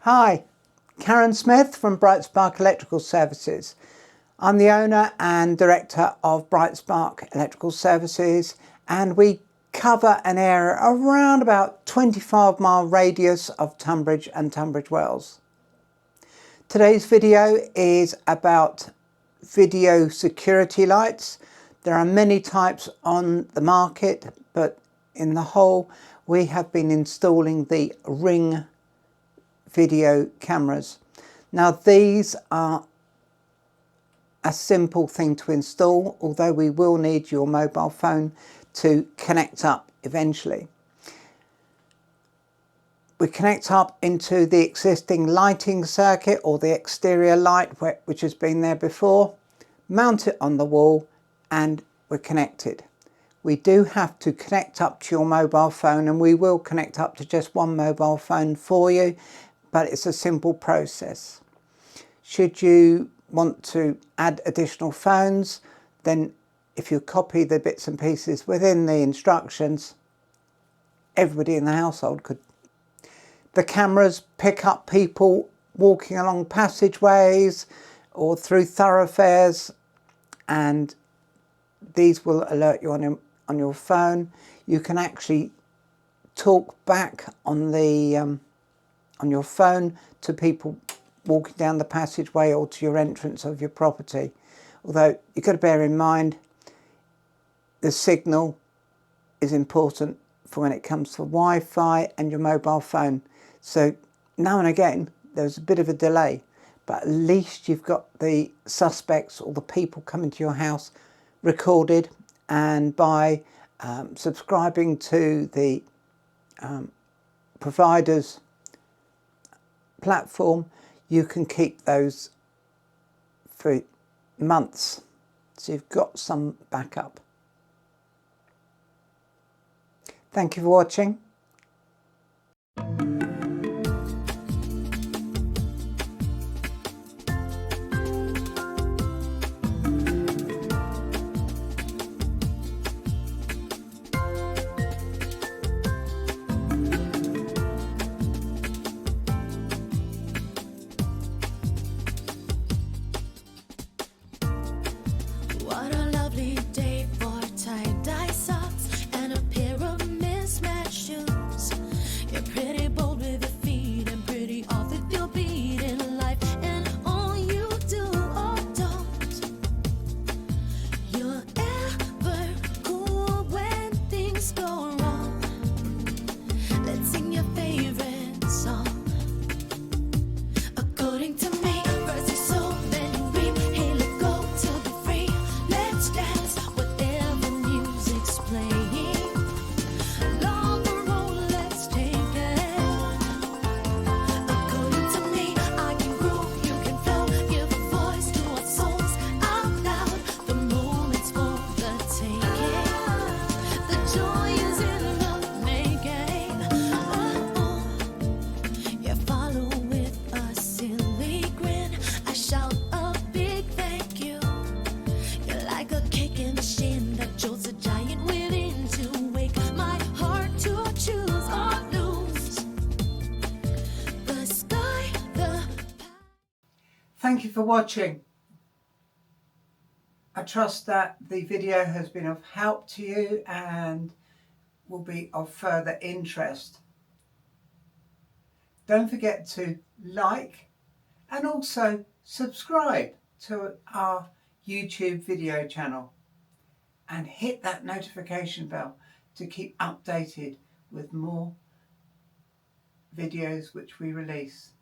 Hi, Karen Smith from Bright Spark Electrical Services. I'm the owner and director of Bright Spark Electrical Services, and we cover an area around about 25-mile radius of Tunbridge and Tunbridge Wells. Today's video is about video security lights. There are many types on the market, but in the whole we have been installing the Ring video cameras. Now these are a simple thing to install, although we will need your mobile phone to connect up eventually. We connect up into the existing lighting circuit or the exterior light which has been there before, mount it on the wall, and we're connected. We do have to connect up to your mobile phone, and we will connect up to just one mobile phone for you, but it's a simple process. Should you want to add additional phones, then if you copy the bits and pieces within the instructions, everybody in the household could. The cameras pick up people walking along passageways or through thoroughfares, and these will alert you on your phone. You can actually talk back on your phone to people walking down the passageway or to your entrance of your property. Although you've got to bear in mind the signal is important for when it comes to Wi-Fi and your mobile phone. So now and again there's a bit of a delay, but at least you've got the suspects or the people coming to your house recorded, and by subscribing to the provider's platform, you can keep those for months, so you've got some backup. Thank you for watching. What a lovely day for tie-dye socks and a pair of mismatched shoes. You're pretty bold with your feet and pretty off with your beat in life, and all you do or don't. You're ever cool when things go wrong. Let's sing your favorite song. According to me, first you sow, then you reap. Hey, let go till be free. Let's dance, whatever music's playing. Along the road, let's take it. According to me, I can groove, you can flow. Give a voice to our souls out loud. The moment's for the taking. The joy is in the making. You follow with a silly grin. I shout a big thank you. You're like a kick in the shin that jolts a giant within to wake my heart to choose or lose. The sky, the Thank you for watching. I trust that the video has been of help to you and will be of further interest. Don't forget to like and also subscribe to our YouTube video channel and hit that notification bell to keep updated with more videos which we release.